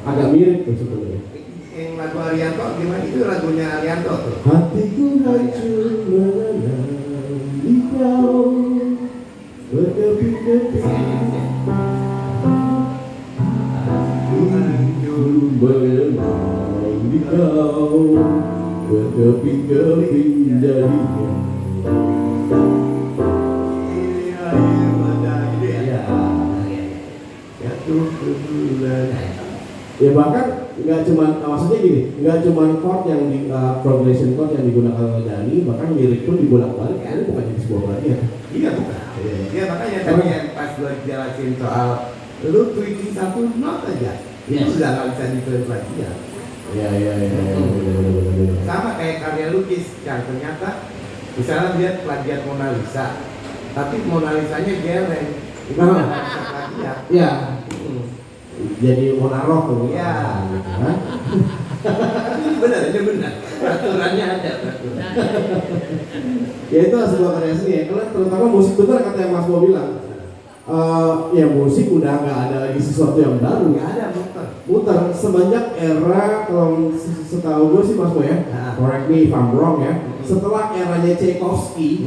Agak mirip tuh sebenarnya. Yang lagu Arianto gimana itu lagunya Arianto tuh. Hatiku hancur mengenali kau berkeping-keping. Hancur mengenali kau berkeping-keping jadinya. Ya bahkan nggak cuma maksudnya gini, nggak cuma chord yang di progression chord yang digunakan oleh Dani, bahkan lirik pun dibolak-balik. Ini bukan jadi sebuah plagiat. Iya bukan. Iya makanya tadi yang pas gue jelasin soal lu tweeting satu not aja, itu udah nggak bisa diklaim plagiat. Iya. Sama kayak karya lukis yang ternyata misalnya dia plagiat Mona Lisa, tapi Mona Lisanya gereng, itu nggak bisa plagiat. Iya. Jadi monarok tuh. Iya. Ini benar. Aturannya ada aturan. Ya itu sebuah karya seni ya. Karena terutama musik bener kata yang Mas Bo bilang. Ya musik udah nggak ada lagi sesuatu yang baru. Nggak ada Muter semenjak era kalau setahu gue sih Mas Bo ya. Correct me if I'm wrong ya. Setelah eranya Tchaikovsky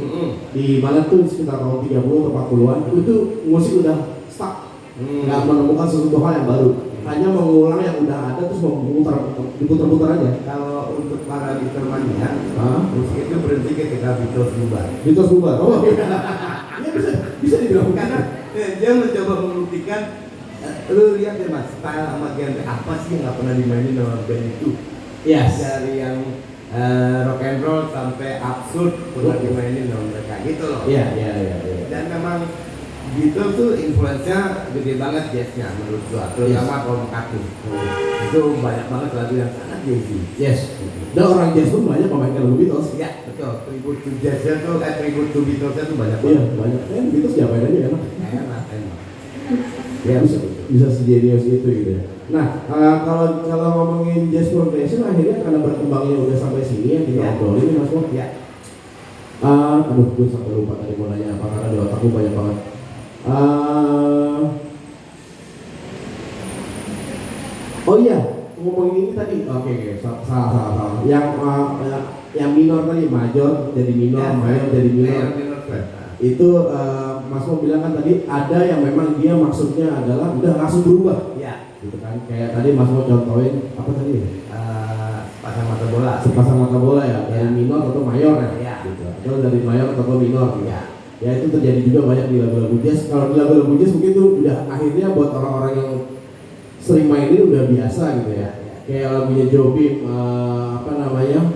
di mana tuh sekitar tahun 30 atau 40-an itu musik udah stuck. Nggak menemukan sesuatu hal yang baru, hanya mengulang yang udah ada terus diputar-putar aja. Kalau untuk para Beatlemania, musik itu berhenti ketika Beatles bubar. Beatles bubar. Oh iya. Ya bisa dibilang Karena dia mencoba membuktikan, lu lihat ya mas, style sama genre apa sih yang nggak pernah dimainin sama band itu? Yes. Dari yang rock and roll sampai absurd pernah dimainin sama mereka gitu loh. Iya. Dan memang Beatles tuh influence-nya gede banget jazznya menurut gua, terutama Paul McCartney. Itu banyak banget lagu yang sangat jazzy. Yes. Dan orang jazz pun banyak memainkan lagu Beatles. Iya betul. Tribute to jazznya tuh tribute to Beatles-nya tuh banyak Iya banget. banyak. Beatles diapain aja enak. Enak. Ya bisa sejenius itu gitu ya. Nah kalau ngomongin jazz progression akhirnya karena berkembangnya udah sampai sini yang kita obrolin Mas Mo. Iya. Aduh gue sampai lupa tadi mau nanya apa karena di otakku banyak banget. Oh iya, ngomongin ini tadi. Oke, salah. Yang minor tadi, major jadi minor, mayor jadi minor. Itu Mas Mo bilang kan tadi ada yang memang dia maksudnya adalah udah langsung berubah. Iya. Gitu kan. Kayak tadi Mas Mo contohin apa tadi? Pasang mata bola. Sepasang mata bola ya, dari minor atau mayor ya. Iya. Gitu. Atau dari mayor atau minor. Iya. Ya itu terjadi juga banyak di lagu-lagu jazz. Kalau di lagu-lagu jazz mungkin itu udah akhirnya buat orang-orang yang sering mainin udah biasa gitu ya. Kayak lagunya Jobim, apa namanya,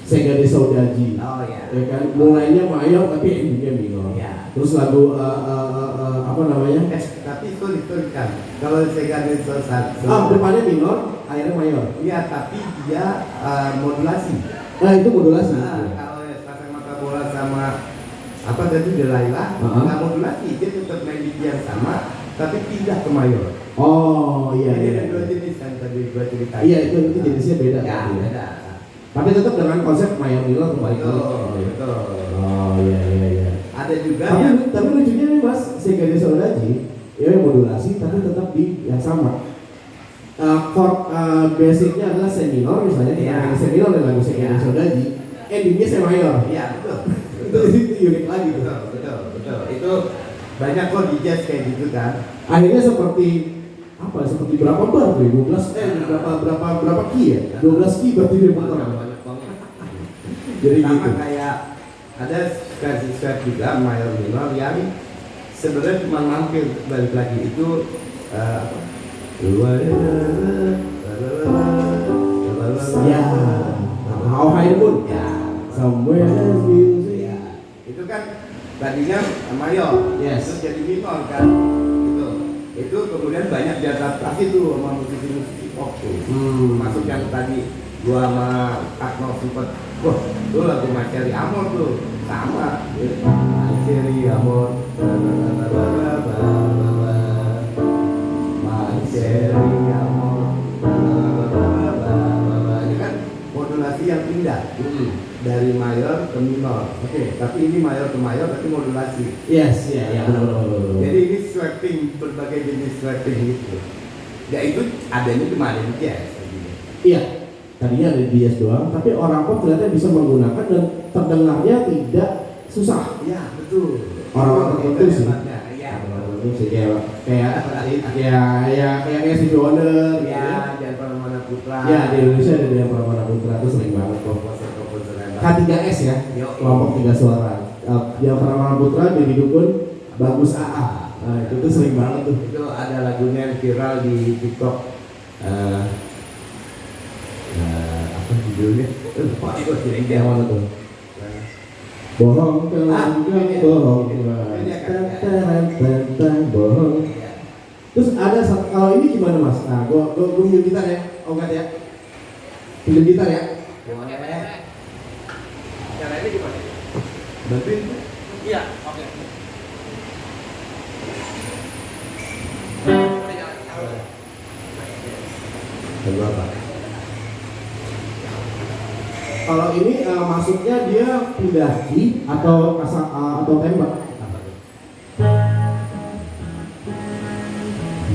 Segade Saudaji. Oh ya. Ya kan, mulainya mayor tapi endingnya minor. Ya. Terus lagu apa namanya? Tapi sorry kan. Kalau Segade Saudaji. Depannya minor, akhirnya mayor. Iya, tapi dia modulasi. Nah itu modulasi. Kalau pasang mata bola sama apa tadi Delilah, nggak modulasi, dia tetap main di yang sama, tapi pindah ke mayor. Oh iya. Jadi ada iya. dua jenis yang tadi gua ceritain. Iya itu jenisnya beda. Ya, berarti ya. beda. Tapi tetap dengan konsep mayor minor kembali. Betul. Oh iya. Ada juga yang Tapi lucunya nih Mas, Segade Saudaji ya modulasi tapi tetap di yang sama. Chord basicnya adalah C minor misalnya, Iya. C minor dan lagu Segade Saudaji, endingnya C mayor. Iya betul. Itu unik lagi tuh. Betul. Itu banyak kok di jazz kayak gitu kan. Akhirnya seperti apa seperti berapa bar tuh? 12 berapa key ya? 12 key berarti dia putar. banyak banget. Jadi Sama gitu. kayak ada scratch juga mayor minor yang sebenarnya cuma mampir, balik lagi itu apa? Ya, How High the Moon. Ya, Somewhere there's music. ya. Itu kan tadinya mayor, Yes. terus jadi minor kan, gitu. Itu kemudian banyak diadaptasi tuh sama musisi-musisi pop tuh. Masuk yang tadi gua sama Akmal sempet, wah, itu lagu My Cherry Amor tuh sama, My Cherry Amor, My Cherry Amor, ini kan modulasi yang pindah dari mayor ke minor. Oke. Tapi ini mayor ke mayor tapi modulasi. Yes, ya, benar. Jadi ini sweeping, berbagai jenis sweeping gitu. Ya itu adanya cuma ada di jazz. Iya, tadinya ada di jazz doang, tapi orang pop ternyata bisa menggunakan dan terdengarnya tidak susah. Iya betul. Orang tertentu sih. Iya. Itu sih kayak Stevie Wonder, Iya, Dian Pramana Putra. Ya di Indonesia ada Dian Pramana Putra itu sering banget kok. Komposer hebat. K3S ya, Yo. kelompok 3 suara. Dian Pramana Putra, Deddy Dukun, Bagus AA. Nah itu tuh sering banget tuh. Itu ada lagunya yang viral di TikTok. Apa judulnya? Lupa itu jadi dia Yang mana tuh? Bohong ini. bohong Ini kan. bohong. Iya. Terus ada satu, kalau ini gimana mas? Nah, gua minjem gitar ya, oh enggak ya? Minjem gitar ya? Gimana ya? Yang lainnya gimana? Bantuin. Iya, oke. Lagu apa? Kalau ini masuknya dia pindah key atau atau tembak? Apa tuh?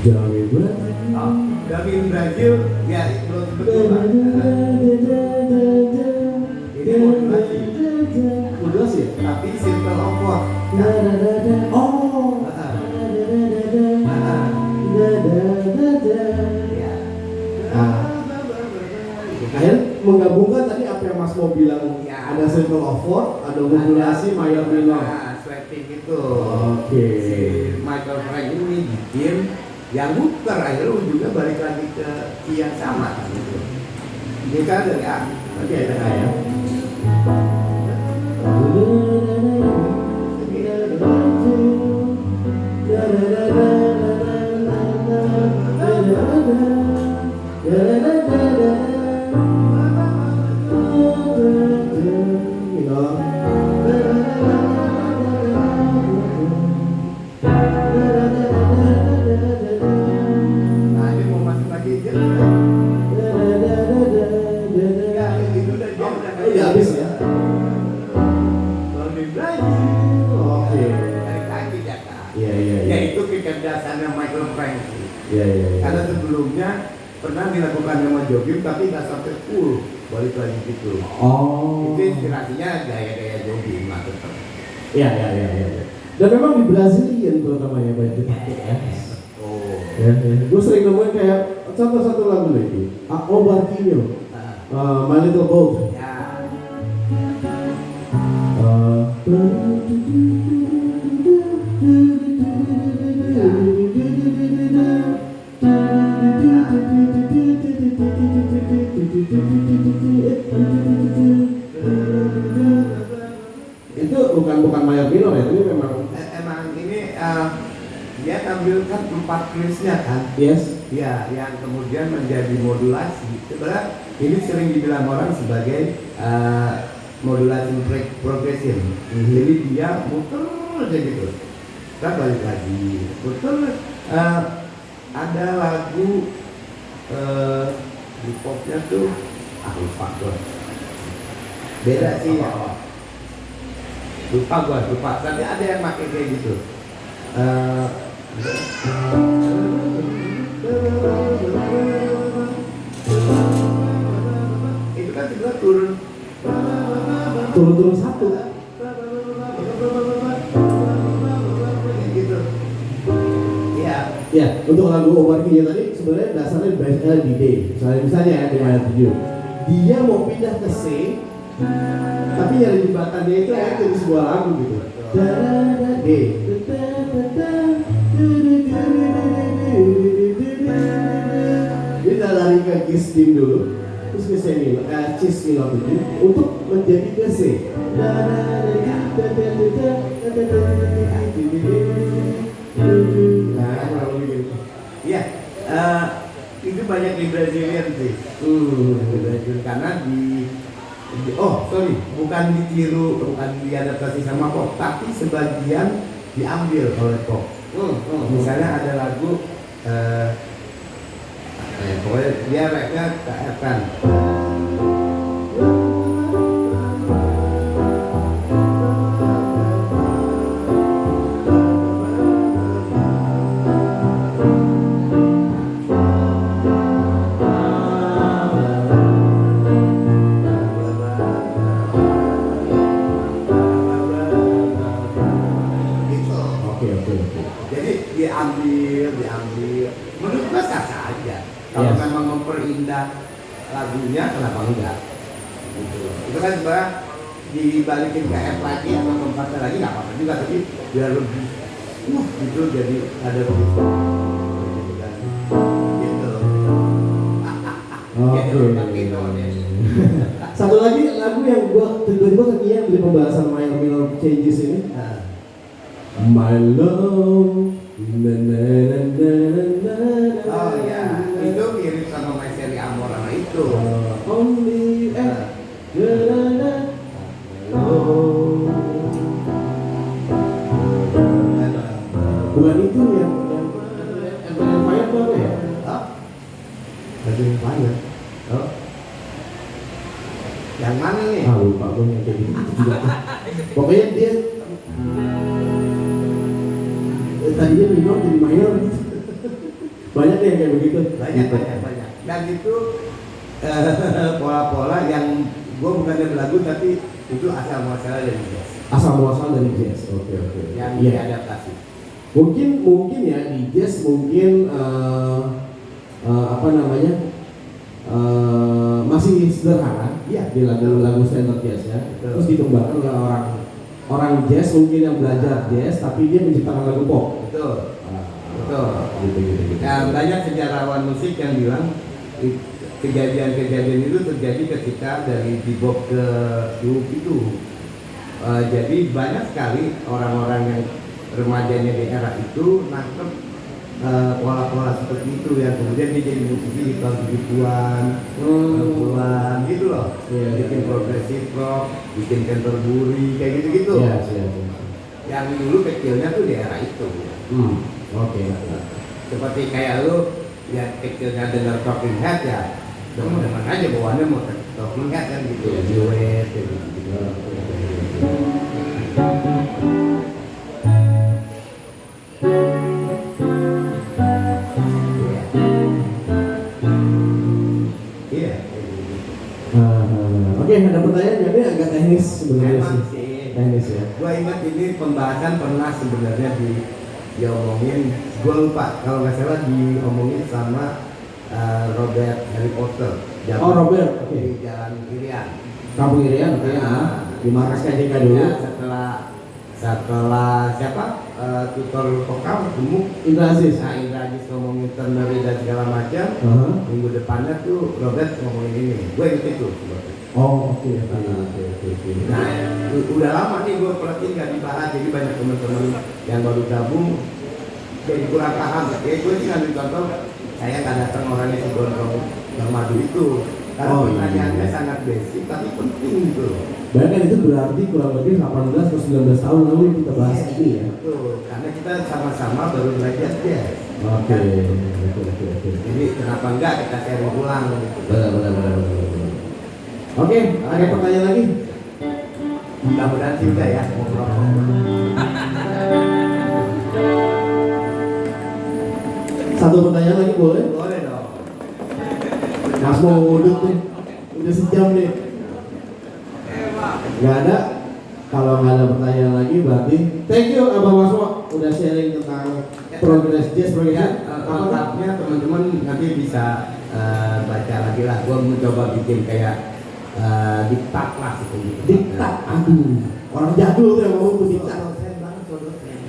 Jawi Oh, Gamin Brazil, ya belum betul Pak. Ini modulasi, Modulasi ya? tapi simple of chord. Oh. Ya. Akhirnya menggabungkan tadi apa yang Mas mau bilang, Ya. ada simple of four, ada modulasi mayor minor. Nah, sweeping itu. Oke. Si Michael Frank ini bikin yang muter akhirnya ujungnya balik lagi ke key yang sama gitu. Ini kan dari A. Oke, tengah ya. Nah, ini mau masuk lagi dia. Ya, itu udah dia udah Udah habis ya? Kalau di Brazil, Oke. balik lagi ya Kak. Iya. Ya itu kecerdasannya Michael Frank. Iya. Karena sebelumnya pernah dilakukan sama Jobim tapi nggak sampai full balik lagi gitu. Oh. Itu inspirasinya gaya-gaya Jobim lah tetap. Iya. Dan memang di Brazilian terutama ya banyak dipakai ya. Oh. Ya. Gue sering nemuin kayak contoh satu lagu lagi, O Barquinho, My Little Boat. Ya. Itu bukan mayor minor ya, tapi memang Emang ini dia tampilkan 4 krisnya kan. yes. Ya, yang kemudian menjadi modulasi. Sebenarnya ini sering dibilang orang sebagai modulasi progresif. Jadi dia muter aja gitu. Kita balik lagi, muter. Ada lagu di popnya tuh, lupa gua. Beda sih ya. Lupa. Tapi ada yang pakai kayak gitu. Itu kan juga turun Satu. gitu. Iya. Ya, untuk lagu Overkill tadi sebenarnya dasarnya basicnya di D. Misalnya ya di minor 7. Dia mau pindah ke C, tapi nyari jembatannya itu jadi sebuah lagu gitu. D. Dia lari ke Cis dim dulu, terus ke C minor, Cis minor 7 untuk menjadi ke C. Nah, kurang lebih gitu. Iya, itu banyak di Brazilian sih. Di Brazil karena bukan ditiru, bukan diadaptasi sama pop, tapi sebagian diambil oleh pop. Misalnya ada lagu, pokoknya dia rapnya KF kan. Jadi diambil. Menurut gua sah-sah aja. Kalau Yes. memang memperindah lagunya, kenapa enggak? Gitu. Itu kan sebenarnya dibalikin ke F lagi atau tempatnya lagi nggak apa-apa juga, tapi biar lebih, gitu jadi ada lebih. Gitu. Oke. Satu lagi lagu yang gua tiba-tiba kekian dari pembahasan minor minor changes ini. My love. Oh ya, itu mirip sama My Seri Amorana itu. Only bukan itu yang Empire itu apa ya? Empire. Oh. Yang mana nih? Lupa gue yang kayak gitu juga. Pokoknya dia tadinya minor jadi mayor gitu. Banyak deh yang kayak begitu. Banyak. Dan itu pola-pola yang gue bukannya berlagu tapi itu asal muasal dari jazz. Asal muasal dari jazz. Oke. Yang Iya. diadaptasi. Mungkin ya di jazz mungkin apa namanya masih sederhana. Iya. Di lagu-lagu standar jazz ya. Betul. Terus dikembangkan oleh orang jazz mungkin yang belajar jazz tapi dia menciptakan lagu pop. Betul. Betul. Gitu. Nah, banyak sejarawan musik yang bilang kejadian-kejadian itu terjadi ketika dari bebop ke groove itu. Jadi banyak sekali orang-orang yang remajanya di era itu nangkep pola-pola seperti itu yang kemudian dia jadi musisi di tahun 70-an, 60-an gitu loh. Iya. Bikin progressive rock, bikin Canterbury kayak gitu-gitu. Iya. Yang dulu kecilnya tuh di era itu. Oke. Seperti kayak lu lihat kecilnya dengar Talking Head ya, demen-demen aja bawaannya mau Talking Head kan gitu, Iya. duet kayak gitu. Iya. Oke, ada pertanyaan jadi agak teknis sebenarnya Memang sih. sih. Teknis ya. Gua ingat ini pembahasan pernah sebenarnya diomongin, gua lupa kalau nggak salah diomongin sama Robert Harry Potter. Oh, Robert, oke. Di Jalan Irian. Kampung Irian, oke. Di markas KJK dulu. Ya, setelah siapa? Tutor vokal gemuk Indra Aziz. Nah, Indra Aziz ngomongin ternary dan segala macam. Minggu depannya tuh Robert ngomongin ini. Gue ikut itu sebetulnya. Oh, oke. Nah, udah lama nih gue perhatiin gak dibahas. Jadi banyak teman-teman yang baru gabung jadi kurang paham. Ya gue sih ngambil contoh, saya nggak datang orangnya si Gondrong yang madu itu. Karena pertanyaannya sangat basic tapi penting gitu loh. Bayangkan itu berarti kurang lebih 18 atau 19 tahun lalu kita bahas ini ya. Betul, karena kita sama-sama baru belajar jazz. Oke. Jadi kenapa enggak kita sharing ulang gitu. Benar. Oke, ada pertanyaan lagi? Mudah-mudahan sih udah ya ngobrol. Satu pertanyaan lagi boleh? Boleh dong. Mas mau udut nih. Udah sejam nih. Gak ada? Kalau nggak ada pertanyaan lagi berarti thank you Abang Masmo udah sharing tentang progress jazz progression. Lengkapnya teman-teman nanti bisa baca lagi lah. Gua mencoba bikin kayak diktat lah gitu. Diktat, aduh orang jadul tuh yang ngomong tuh diktat.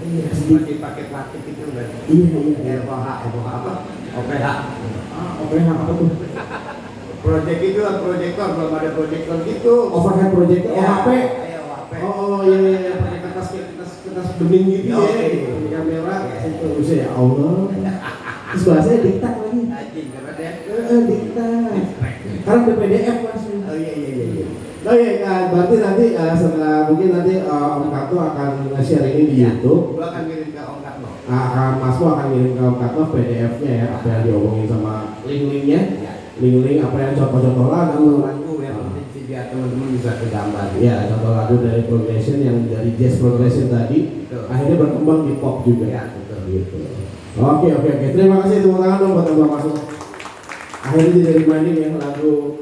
Iya, masih pakai plastik itu kan. Iya. ROH apa? OPH. OPH apa tuh? Project itu kan proyektor, belum ada proyektor gitu. Overhead projector, OHP. Iya, OHP. Oh iya, pakai kertas bening gitu ya, pakai kamera. Itu bisa ya Allah. Terus bahasanya diktat lagi. Anjing, keren ya. Diktat. Karena ada PDF mas. Oh iya. Oh iya, berarti nanti setelah mungkin nanti Om Karto akan share ini di YouTube. Gua akan kirim ke Om Karno. Mas Mo akan ngirim ke Om Karto PDF-nya ya, apa yang diomongin sama link-linknya, link-link apa yang contoh-contoh lagu. Lagu yang penting sih biar teman-teman bisa kegambar. Ya, contoh lagu dari progression yang dari jazz progression tadi, Betul. akhirnya berkembang di pop juga. Ya, betul. Gitu. Oke. Terima kasih tepuk tangan dong buat Abang Mas Mo. Akhirnya jadi reminding ya lagu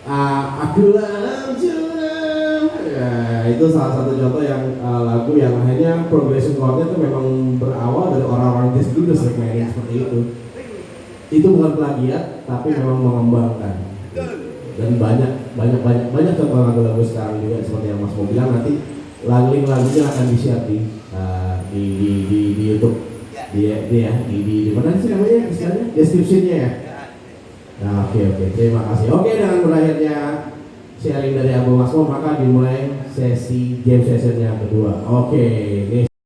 Akulah Juram. Ya, itu salah satu contoh yang lagu yang akhirnya progression chordnya itu memang berawal dari orang-orang jazz dulu sering mainin seperti itu. Itu bukan plagiat, tapi memang mengembangkan. Dan banyak contoh lagu-lagu sekarang juga seperti yang Mas mau bilang nanti lagunya akan di-share di YouTube. Di mana sih namanya istilahnya? Description-nya ya. Nah, oke. Terima kasih. Oke, dengan berakhirnya sharing dari Abang Masmo, maka dimulai sesi jam session yang kedua. Oke, ini